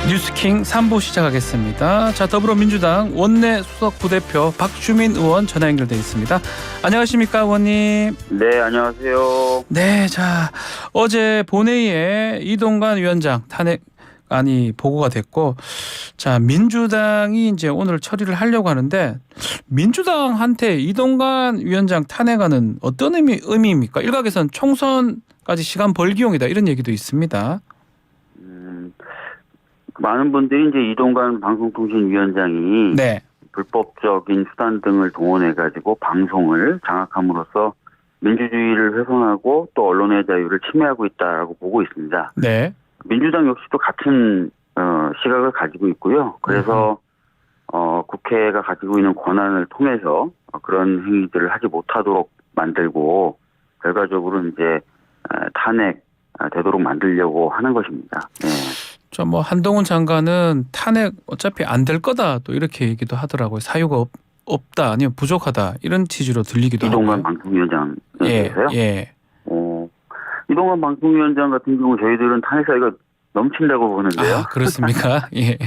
뉴스킹 3부 시작하겠습니다. 자, 더불어민주당 원내 수석 부대표 박주민 의원 전화 연결돼 있습니다. 안녕하십니까, 의원님? 네, 안녕하세요. 네, 자, 어제 본회의에 이동관 위원장 탄핵안이 보고가 됐고, 자, 민주당이 이제 오늘 처리를 하려고 하는데, 민주당한테 이동관 위원장 탄핵안은 어떤 의미입니까? 일각에서는 총선까지 시간 벌기용이다 이런 얘기도 있습니다. 많은 분들이 이제 이동관 방송통신위원장이 네. 불법적인 수단 등을 동원해가지고 방송을 장악함으로써 민주주의를 훼손하고 또 언론의 자유를 침해하고 있다라고 보고 있습니다. 네. 민주당 역시도 같은 시각을 가지고 있고요. 그래서 국회가 가지고 있는 권한을 통해서 그런 행위들을 하지 못하도록 만들고 결과적으로 이제 탄핵 되도록 만들려고 하는 것입니다. 네. 저 뭐 한동훈 장관은 탄핵 어차피 안 될 거다 또 이렇게 얘기도 하더라고요. 사유가 없다 아니면 부족하다 이런 취지로 들리기도 하고. 이동관 방송위원장에 대해서요? 예. 이동관 방송위원장 같은 경우 저희들은 탄핵 사유가 넘친다고 보는데요. 아, 그렇습니까? 예.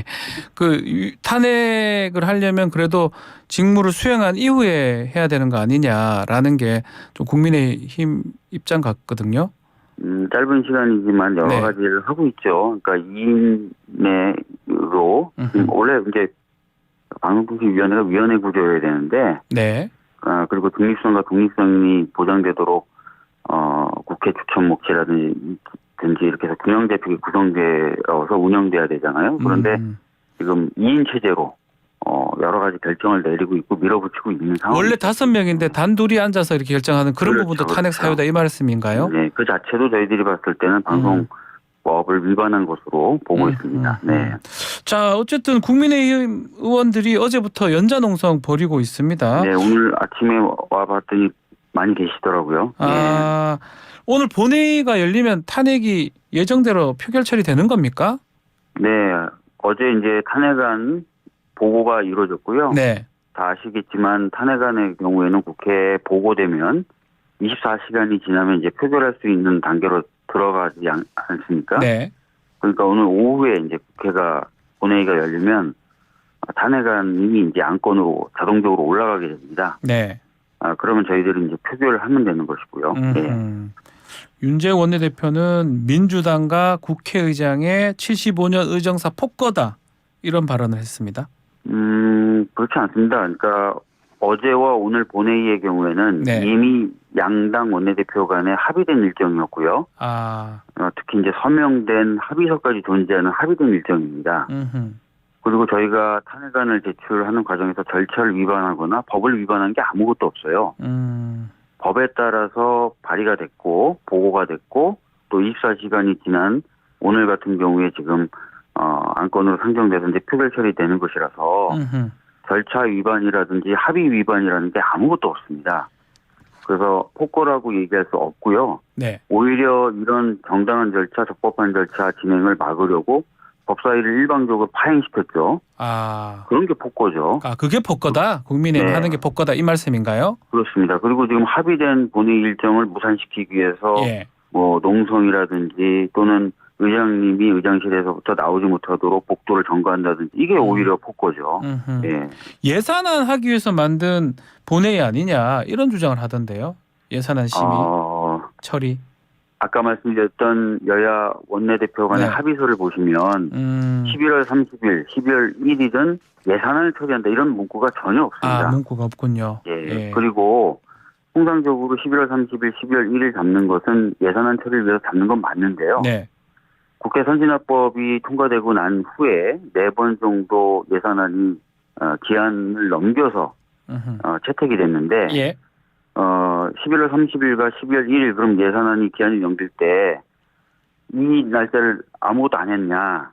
그 탄핵을 하려면 그래도 직무를 수행한 이후에 해야 되는 거 아니냐라는 게 좀 국민의힘 입장 같거든요. 짧은 시간이지만 여러 네. 가지를 하고 있죠. 그러니까 2인내로 원래 이제 방송통신위원회가 위원회 구조여야 되는데, 네. 그리고 중립성과 독립성이 보장되도록 국회 추천 몫이라든지 이렇게 해서 균형 대표가 구성되어서 운영돼야 되잖아요. 그런데 지금 2인 체제로 여러 가지 결정을 내리고 있고 밀어붙이고 있는 상황. 원래 5명인데 단둘이 앉아서 이렇게 결정하는 그런 그렇죠, 부분도 탄핵 그렇죠. 사유다 이 말씀인가요? 네, 그 자체도 저희들이 봤을 때는 방송법을 위반한 것으로 보고 있습니다. 네. 자, 어쨌든 국민의힘 의원들이 어제부터 연좌농성 벌이고 있습니다. 네, 오늘 아침에 와봤더니 많이 계시더라고요. 아, 오늘 본회의가 열리면 탄핵이 예정대로 표결 처리되는 겁니까? 네, 어제 이제 탄핵안 보고가 이루어졌고요. 네. 다 아시겠지만 탄핵안의 경우에는 국회에 보고되면 24시간이 지나면 이제 표결할 수 있는 단계로 들어가지 않습니까? 네. 그러니까 오늘 오후에 이제 국회가 본회의가 열리면 탄핵안이 이제 안건으로 자동적으로 올라가게 됩니다. 네. 그러면 저희들은 이제 표결을 하면 되는 것이고요. 네. 윤재욱 원내대표는 민주당과 국회의장의 75년 의정사 폭거다 이런 발언을 했습니다. 그렇지 않습니다. 그러니까 어제와 오늘 본회의의 경우에는 네. 이미 양당 원내대표 간에 합의된 일정이었고요. 특히 이제 서명된 합의서까지 존재하는 합의된 일정입니다. 그리고 저희가 탄핵안을 제출하는 과정에서 절차를 위반하거나 법을 위반한 게 아무것도 없어요. 법에 따라서 발의가 됐고 보고가 됐고 또 24시간이 지난 오늘 같은 경우에 지금 안건으로 상정돼서 이제 표결 처리되는 것이라서 절차 위반이라든지 합의 위반이라는 게 아무것도 없습니다. 그래서 폭거라고 얘기할 수 없고요. 네. 오히려 이런 정당한 절차, 적법한 절차 진행을 막으려고 법사위를 일방적으로 파행시켰죠. 그런 게 폭거죠. 그게 폭거다? 국민의힘 네. 하는 게 폭거다 이 말씀인가요? 그렇습니다. 그리고 지금 합의된 본회의 일정을 무산시키기 위해서 뭐 농성이라든지 또는 의장님이 의장실에서부터 나오지 못하도록 복도를 점거한다든지 이게 오히려 폭거죠. 예. 예산안 하기 위해서 만든 본회의 아니냐 이런 주장을 하던데요. 예산안 심의 처리. 아까 말씀드렸던 여야 원내대표 간의 네. 합의서를 보시면 11월 30일, 12월 1일은 예산안을 처리한다 이런 문구가 전혀 없습니다. 문구가 없군요. 예. 그리고 통상적으로 11월 30일, 12월 1일 잡는 것은 예산안 처리를 위해서 잡는 건 맞는데요. 네. 국회 선진화법이 통과되고 난 후에 4번 정도 예산안이 기한을 넘겨서 채택이 됐는데 예. 11월 30일과 12월 1일 그럼 예산안이 기한이 넘길 때 이 날짜를 아무것도 안 했냐.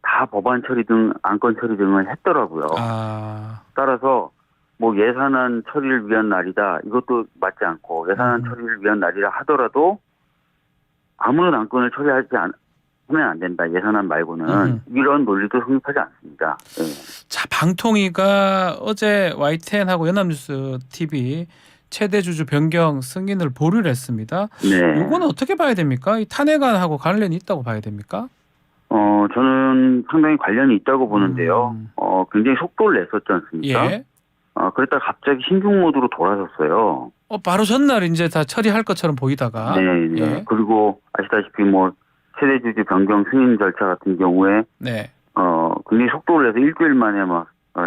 다 법안 처리 등 안건 처리 등을 했더라고요. 따라서 뭐 예산안 처리를 위한 날이다. 이것도 맞지 않고 예산안 처리를 위한 날이라 하더라도 아무런 안건을 처리하지 하면 안 된다. 예산안 말고는 이런 논리도 성립하지 않습니다. 네. 자, 방통위가 어제 YTN하고 연합뉴스 TV 최대 주주 변경 승인을 보류를 했습니다. 네. 이거는 어떻게 봐야 됩니까? 이 탄핵안하고 관련이 있다고 봐야 됩니까? 저는 상당히 관련이 있다고 보는데요. 굉장히 속도를 냈었지 않습니까? 예. 그랬다가 갑자기 신중 모드로 돌아섰어요. 바로 전날 이제 다 처리할 것처럼 보이다가. 네. 예. 그리고 아시다시피 최대주주 변경 승인 절차 같은 경우에 네. 굉장히 속도를 내서 일주일 만에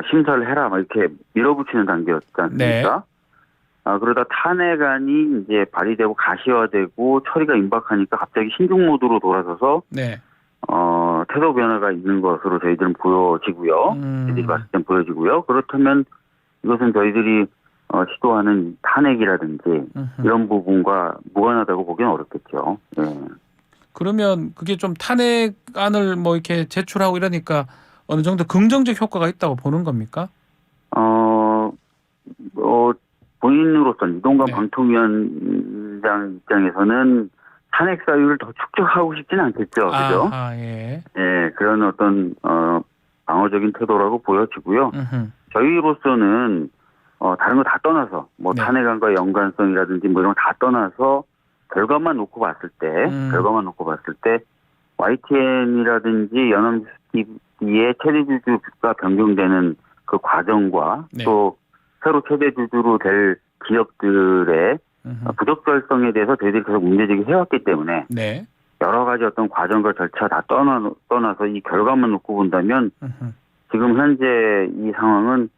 심사를 해라 이렇게 밀어붙이는 단계였지 않습니까? 네. 그러다 탄핵안이 이제 발의되고 가시화되고 처리가 임박하니까 갑자기 신중 모드로 돌아서서 네. 태도 변화가 있는 것으로 저희들은 보여지고요. 저희들이 봤을 땐 보여지고요. 그렇다면 이것은 저희들이 시도하는 탄핵이라든지 이런 부분과 무관하다고 보기는 어렵겠죠. 네. 그러면 그게 좀 탄핵안을 이렇게 제출하고 이러니까 어느 정도 긍정적 효과가 있다고 보는 겁니까? 본인으로서는 이동관 네. 방통위원장 입장에서는 탄핵 사유를 더 축적하고 싶지는 않겠죠. 그죠? 예. 네, 그런 어떤, 방어적인 태도라고 보여지고요. 저희로서는, 다른 거 다 떠나서, 네. 탄핵안과 연관성이라든지 이런 거 다 떠나서, 결과만 놓고 봤을 때, YTN이라든지 연합뉴스TV의 최대주주가 변경되는 그 과정과 네. 또 새로 최대주주로 될 기업들의 부적절성에 대해서 저희들이 계속 문제제기 해왔기 때문에 네. 여러 가지 어떤 과정과 절차 다 떠나서 이 결과만 놓고 본다면 지금 현재 이 상황은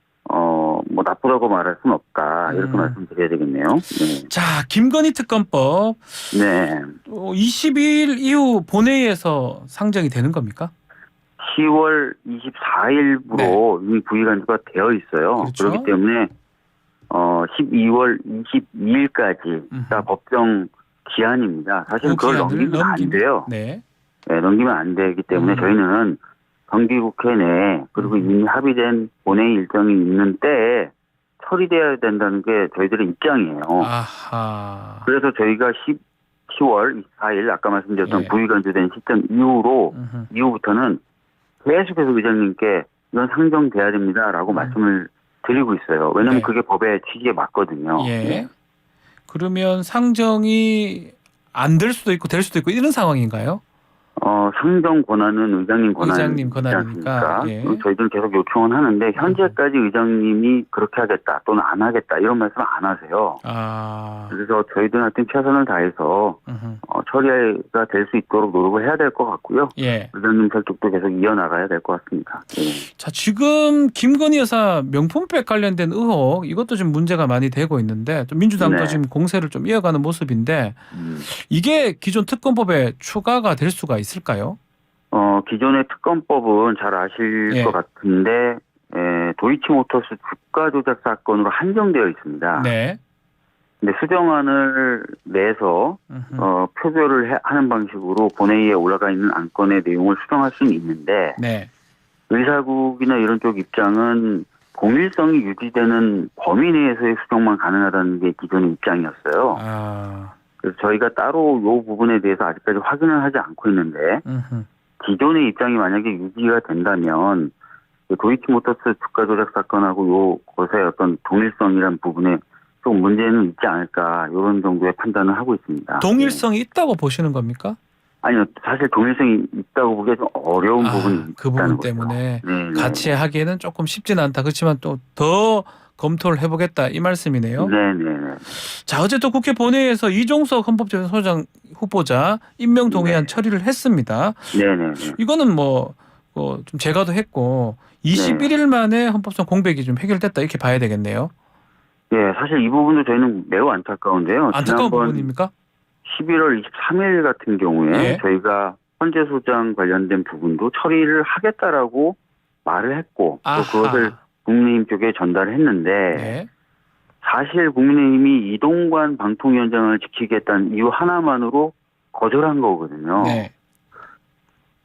나쁘다고 말할 수는 없다. 이렇게 말씀드려야 되겠네요. 네. 자, 김건희 특검법. 네. 22일 이후 본회의에서 상정이 되는 겁니까? 10월 24일부로 이미 부의간주가 되어 있어요. 그렇죠? 그렇기 때문에 12월 22일까지가 법정 기한입니다. 사실은 그걸 넘기면 안 돼요. 네. 네, 넘기면 안 되기 때문에 저희는 정기국회 내 그리고 이미 합의된 본회의 일정이 있는 때에 처리돼야 된다는 게 저희들의 입장이에요. 아하. 그래서 저희가 10월 24일 아까 말씀드렸던 예. 부의간주된 시점 이후부터는 계속해서 의장님께 이건 상정돼야 됩니다라고 말씀을 드리고 있어요. 왜냐하면 네. 그게 법의 취지에 맞거든요. 예. 네. 그러면 상정이 안 될 수도 있고 될 수도 있고 이런 상황인가요? 상정 권한은 의장님 의장님 권한이니까 권한이니까. 예. 저희들은 계속 요청은 하는데 현재까지 의장님이 그렇게 하겠다 또는 안 하겠다 이런 말씀을 안 하세요. 그래서 저희들한테 최선을 다해서 처리가 될 수 있도록 노력을 해야 될 것 같고요. 예. 의장님 설득도 계속 이어나가야 될 것 같습니다. 예. 자, 지금 김건희 여사 명품백 관련된 의혹 이것도 좀 문제가 많이 되고 있는데 좀 민주당도 네. 지금 공세를 좀 이어가는 모습인데 이게 기존 특검법에 추가가 될 수가 있을까요? 기존의 특검법은 잘 아실 예. 것 같은데 도이치모터스 주가 조작 사건으로 한정되어 있습니다. 네. 근데 수정안을 내서 표결을 하는 방식으로 본회의에 올라가 있는 안건의 내용을 수정할 수는 있는데 네. 의사국이나 이런 쪽 입장은 공일성이 유지되는 범위 내에서의 수정만 가능하다는 게 기존의 입장이었어요. 그래서 저희가 따로 이 부분에 대해서 아직까지 확인을 하지 않고 있는데 기존의 입장이 만약에 유지가 된다면 도이치모터스 주가 조작 사건하고 요것의 어떤 동일성이라는 부분에 좀 문제는 있지 않을까 이런 정도의 판단을 하고 있습니다. 동일성이 있다고 보시는 겁니까? 아니요. 사실 동일성이 있다고 보기에 좀 어려운 부분이 그 있다는 부분 때문에 거죠. 같이 하기에는 조금 쉽지는 않다. 그렇지만 또 더 검토를 해보겠다 이 말씀이네요. 네네네. 자, 어쨌든 국회 본회의에서 이종석 헌법재판소장 후보자 임명 동의안 처리를 했습니다. 네네네. 이거는 좀 제가도 했고 21일 만에 헌법상 공백이 좀 해결됐다 이렇게 봐야 되겠네요. 예, 사실 이 부분도 저희는 매우 안타까운데요. 안타까운 부분입니까? 11월 23일 같은 경우에 예. 저희가 헌재 소장 관련된 부분도 처리를 하겠다라고 말을 했고 또 그것을 국민의힘 쪽에 전달했는데 네. 사실 국민의힘이 이동관 방통위원장을 지키겠다는 이유 하나만으로 거절한 거거든요. 네.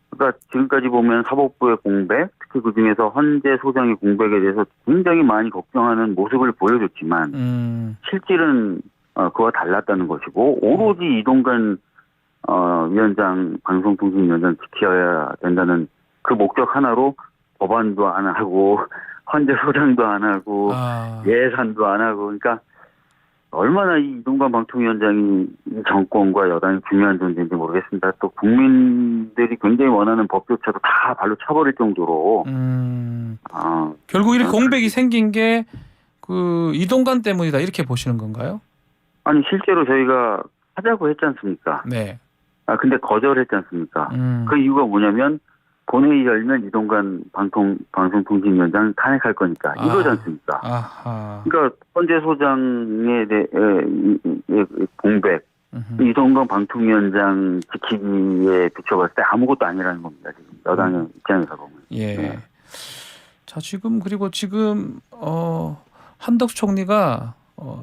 그러니까 지금까지 보면 사법부의 공백, 특히 그중에서 헌재 소장의 공백에 대해서 굉장히 많이 걱정하는 모습을 보여줬지만 실질은 그와 달랐다는 것이고 오로지 이동관 위원장, 방송통신위원장 지켜야 된다는 그 목적 하나로 법안도 안 하고 헌재 소장도 안 하고 예산도 안 하고 그러니까 얼마나 이 이동관 방통위원장이 이 정권과 여당이 중요한 존재인지 모르겠습니다. 또 국민들이 굉장히 원하는 법조차도 다 발로 차버릴 정도로. 결국 이렇게 공백이 생긴 게 그 이동관 때문이다 이렇게 보시는 건가요? 아니 실제로 저희가 하자고 했지 않습니까? 네. 근데 거절했지 않습니까? 그 이유가 뭐냐면 본회의 열면 이동관 방송통신위원장 탄핵할 거니까 이거지 않습니까? 그러니까 헌재 소장의 공백, 이동관 방통위원장 지키기에 비춰봤을 때 아무것도 아니라는 겁니다. 지금 여당의 입장에서 보면. 예. 네. 자 지금 한덕수 총리가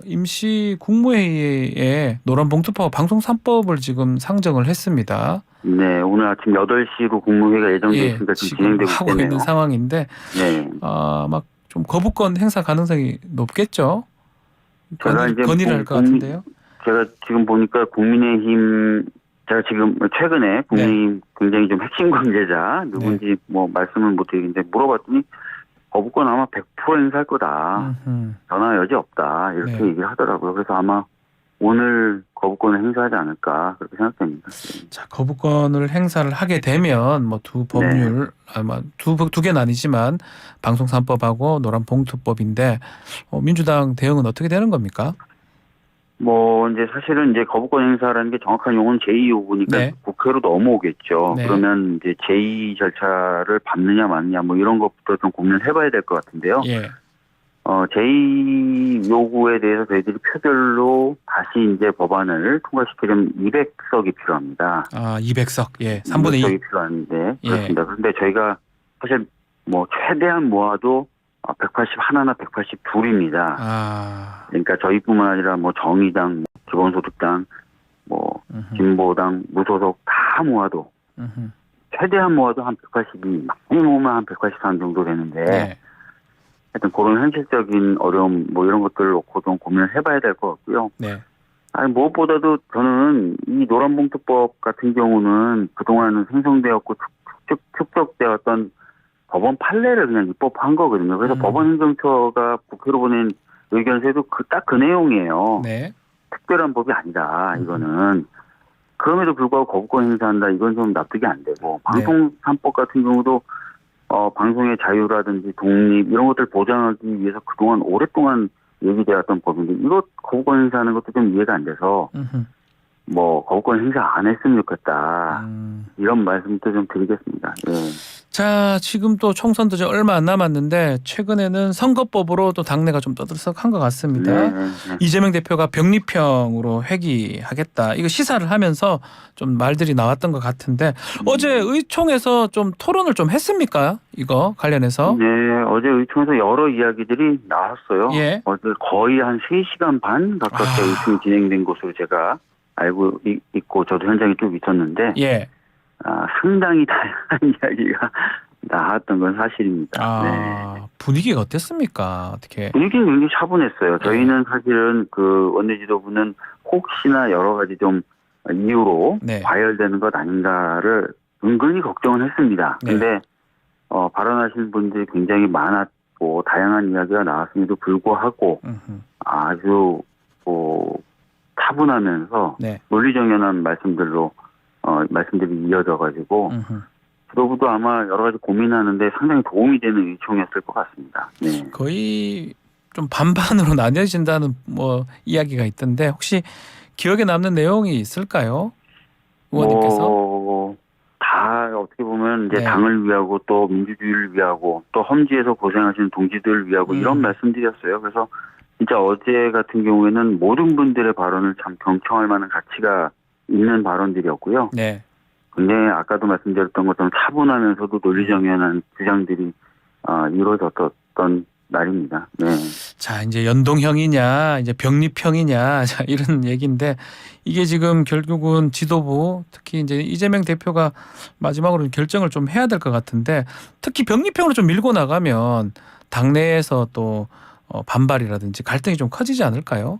임시 국무회의에 노란봉투파 방송 3법을 지금 상정을 했습니다. 네, 오늘 아침 8시로 국무회의가 예정되어 있으니까 지금 진행되고 하고 있는 상황인데, 네. 막 좀 거부권 행사 가능성이 높겠죠? 건의를 할 것 같은데요? 제가 지금 보니까 국민의힘, 제가 지금 최근에 국민의힘 굉장히 좀 핵심 관계자 누군지 뭐 말씀을 못 드리는데 물어봤더니 거부권 아마 100% 행사할 거다. 전화 여지 없다. 이렇게 얘기를 하더라고요. 그래서 아마 오늘 거부권을 행사하지 않을까 그렇게 생각됩니다. 자, 거부권을 행사를 하게 되면 뭐 두 법률 아마 두 개는 아니지만 방송 3법하고 노란봉투법인데 민주당 대응은 어떻게 되는 겁니까? 뭐 이제 사실은 이제 거부권 행사라는 게 정확한 용어는 제2요구니까 국회로 넘어오겠죠. 그러면 이제 제2 절차를 밟느냐 마느냐 뭐 이런 것부터 좀 고민을 해봐야 될 것 같은데요. 제2 요구에 대해서 저희들이 표결로 다시 이제 법안을 통과시키려면 200석이 필요합니다. 200석. 예. 3분의 2. 200석이 필요한데 그렇습니다. 그런데 저희가 사실 뭐 최대한 모아도 181나 182입니다. 그러니까 저희뿐만 아니라 뭐 정의당, 기본소득당, 뭐 진보당, 무소속 다 모아도 최대한 모아도 한 182, 많이 모으면 한 183 정도 되는데 하여튼 그런 현실적인 어려움 뭐 이런 것들을 놓고 좀 고민을 해봐야 될 것 같고요. 아니 무엇보다도 저는 이 노란봉투법 같은 경우는 그동안은 생성되었고 축적되었던 법원 판례를 그냥 입법한 거거든요. 그래서 법원행정처가 국회로 보낸 의견서에도 딱 그 내용이에요. 특별한 법이 아니다. 이거는. 그럼에도 불구하고 거부권 행사한다. 이건 좀 납득이 안 되고 방송 3법 같은 경우도 방송의 자유라든지 독립 이런 것들 보장하기 위해서 그동안 오랫동안 얘기되었던 법인데 이거 거부권 행사하는 것도 좀 이해가 안 돼서 뭐 거부권 행사 안 했으면 좋겠다. 이런 말씀도 좀 드리겠습니다. 자, 지금 또 총선도 이제 얼마 안 남았는데 최근에는 선거법으로 또 당내가 좀 떠들썩한 것 같습니다. 이재명 대표가 병리평으로 회귀하겠다. 이거 시사를 하면서 좀 말들이 나왔던 것 같은데 어제 의총에서 좀 토론을 좀 했습니까? 이거 관련해서? 네, 어제 의총에서 여러 이야기들이 나왔어요. 어제 거의 한 3시간 반 가깝게 의총이 진행된 것으로 제가 알고 있고 저도 현장에 쭉 있었는데 상당히 다양한 이야기가 나왔던 건 사실입니다. 분위기가 어땠습니까? 어떻게? 분위기는 굉장히 차분했어요. 저희는 사실은 그 원내지도부는 혹시나 여러 가지 좀 이유로 과열되는 것 아닌가를 은근히 걱정은 했습니다. 근데 발언하신 분들이 굉장히 많았고 다양한 이야기가 나왔음에도 불구하고 아주 차분하면서 논리정연한 말씀들이 이어져가지고 지도부도 아마 여러 가지 고민하는데 상당히 도움이 되는 의총이었을 것 같습니다. 거의 좀 반반으로 나뉘어진다는 뭐 이야기가 있던데 혹시 기억에 남는 내용이 있을까요? 의원님께서? 다 어떻게 보면 이제 당을 위하고 또 민주주의를 위하고 또 험지에서 고생하시는 동지들을 위하고 이런 말씀드렸어요. 그래서 진짜 어제 같은 경우에는 모든 분들의 발언을 참 경청할 만한 가치가 있는 발언들이었고요. 굉장히 아까도 말씀드렸던 것처럼 차분하면서도 논리정연한 주장들이 이루어졌던 날입니다. 자, 이제 연동형이냐, 이제 병립형이냐, 자, 이런 얘기인데 이게 지금 결국은 지도부 특히 이제 이재명 대표가 마지막으로 결정을 좀 해야 될 것 같은데 특히 병립형으로 좀 밀고 나가면 당내에서 또 반발이라든지 갈등이 좀 커지지 않을까요?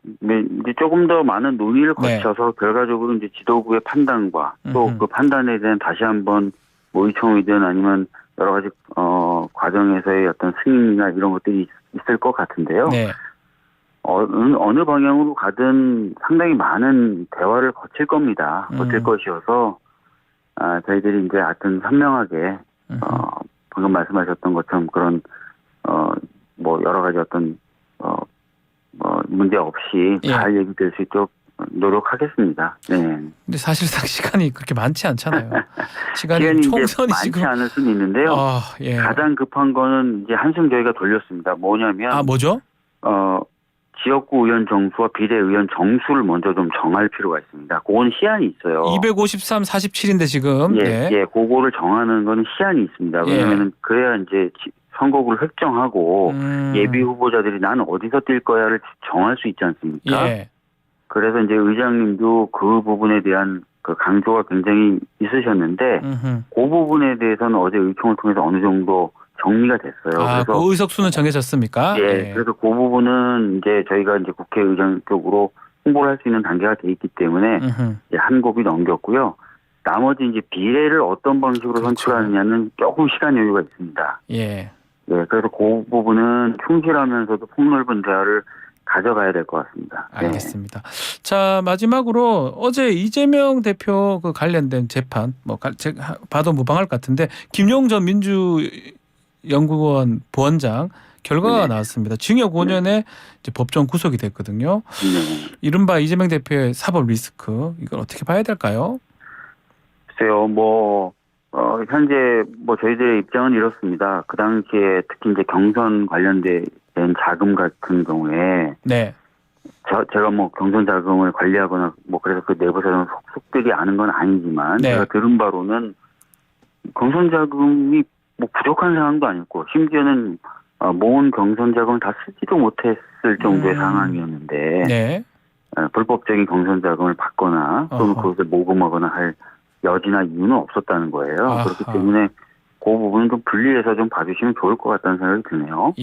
이제 조금 더 많은 논의를 거쳐서 결과적으로 이제 지도부의 판단과 또 그 판단에 대한 다시 한번 의총이든 아니면 여러 가지 과정에서의 어떤 승인이나 이런 것들이 있을 것 같은데요. 네. 어느 방향으로 가든 상당히 많은 대화를 거칠 겁니다. 거칠 것이어서 저희들이 이제 하여튼 현명하게 방금 말씀하셨던 것처럼 그런 뭐 여러 가지 어떤 문제 없이 잘 얘기될 수 있도록 노력하겠습니다. 네. 근데 사실상 시간이 그렇게 많지 않잖아요. 시간이 총선이 많지 지금 않을 수는 있는데요. 가장 급한 거는 이제 한숨 저희가 돌렸습니다. 뭐냐면 뭐죠? 지역구 의원 정수와 비례의원 정수를 먼저 좀 정할 필요가 있습니다. 그건 시한이 있어요. 253, 47인데 지금. 그거를 정하는 건 시한이 있습니다. 왜냐하면 그래야 이제 선거구를 획정하고 예비 후보자들이 나는 어디서 뛸 거야를 정할 수 있지 않습니까? 그래서 이제 의장님도 그 부분에 대한 그 강조가 굉장히 있으셨는데 그 부분에 대해서는 어제 의총을 통해서 어느 정도 정리가 됐어요. 그래서 그 의석수는 정해졌습니까? 그래서 그 부분은 이제 저희가 이제 국회의장 쪽으로 홍보를 할 수 있는 단계가 돼 있기 때문에 이제 한 곡이 넘겼고요. 나머지 이제 비례를 어떤 방식으로 선출하느냐는 조금 시간 여유가 있습니다. 그래서 그 부분은 충실하면서도 폭넓은 대화를 가져가야 될 것 같습니다. 알겠습니다. 자, 마지막으로 어제 이재명 대표 그 관련된 재판 봐도 무방할 것 같은데 김용 전 민주연구원 부원장 결과가 나왔습니다. 징역 5년에 이제 법정 구속이 됐거든요. 이른바 이재명 대표의 사법 리스크 이걸 어떻게 봐야 될까요? 글쎄요, 현재 저희들의 입장은 이렇습니다. 그 당시에 특히 이제 경선 관련된 자금 같은 경우에 제가 경선 자금을 관리하거나 그래서 그 내부 사정을 속들이 아는 건 아니지만 제가 들은 바로는 경선 자금이 부족한 상황도 아니고 심지어는 모은 경선 자금을 다 쓰지도 못했을 정도의 상황이었는데 불법적인 경선 자금을 받거나 또는 그것을 모금하거나 할 여지나 이유는 없었다는 거예요. 그렇기 때문에 그 부분은 좀 분리해서 좀 봐주시면 좋을 것 같다는 생각이 드네요.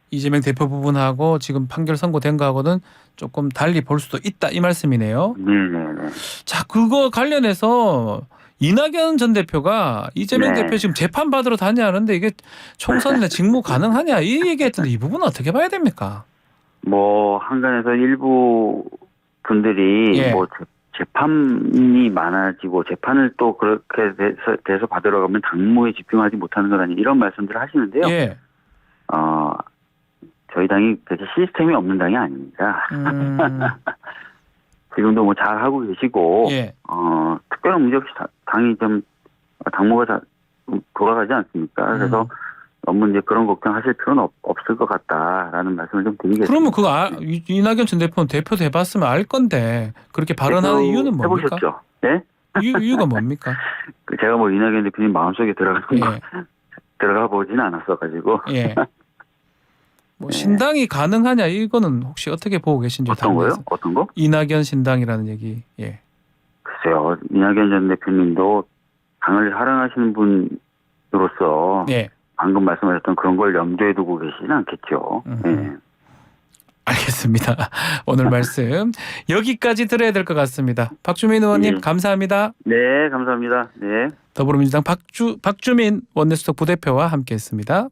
이재명 대표 부분하고 지금 판결 선고된 거하고는 조금 달리 볼 수도 있다 이 말씀이네요. 네네네. 자, 그거 관련해서 이낙연 전 대표가 이재명 대표 지금 재판 받으러 다니는데 이게 총선에 직무 가능하냐 이 얘기했던데 이 부분은 어떻게 봐야 됩니까? 한간에서 일부 분들이 재판이 많아지고 재판을 또 그렇게 돼서 받으러 가면 당무에 집중하지 못하는 것 아니냐 이런 말씀들을 하시는데요. 저희 당이 그렇게 시스템이 없는 당이 아닙니다. 지금도 잘하고 계시고 특별한 문제 없이 당이 좀 당무가 돌아가지 않습니까? 그래서 너무 이제 그런 걱정하실 필요는 없을 것 같다라는 말씀을 좀 드리겠습니다. 그러면 그거 이낙연 전 대표는 대표도 해봤으면 알 건데 그렇게 발언하는 이유는 뭡니까? 해보셨죠? 네? 이유가 뭡니까? 제가 이낙연 대표님 마음속에 들어가 보지는 않았어가지고. 신당이 가능하냐 이거는 혹시 어떻게 보고 계신지. 어떤 거요? 어떤 거? 이낙연 신당이라는 얘기. 글쎄요. 이낙연 전 대표님도 당을 사랑하시는 분으로서 방금 말씀하셨던 그런 걸 염두에 두고 계시진 않겠죠. 알겠습니다. 오늘 말씀 여기까지 들어야 될 것 같습니다. 박주민 의원님 감사합니다. 네, 감사합니다. 네. 더불어민주당 박주민 원내수석 부대표와 함께했습니다.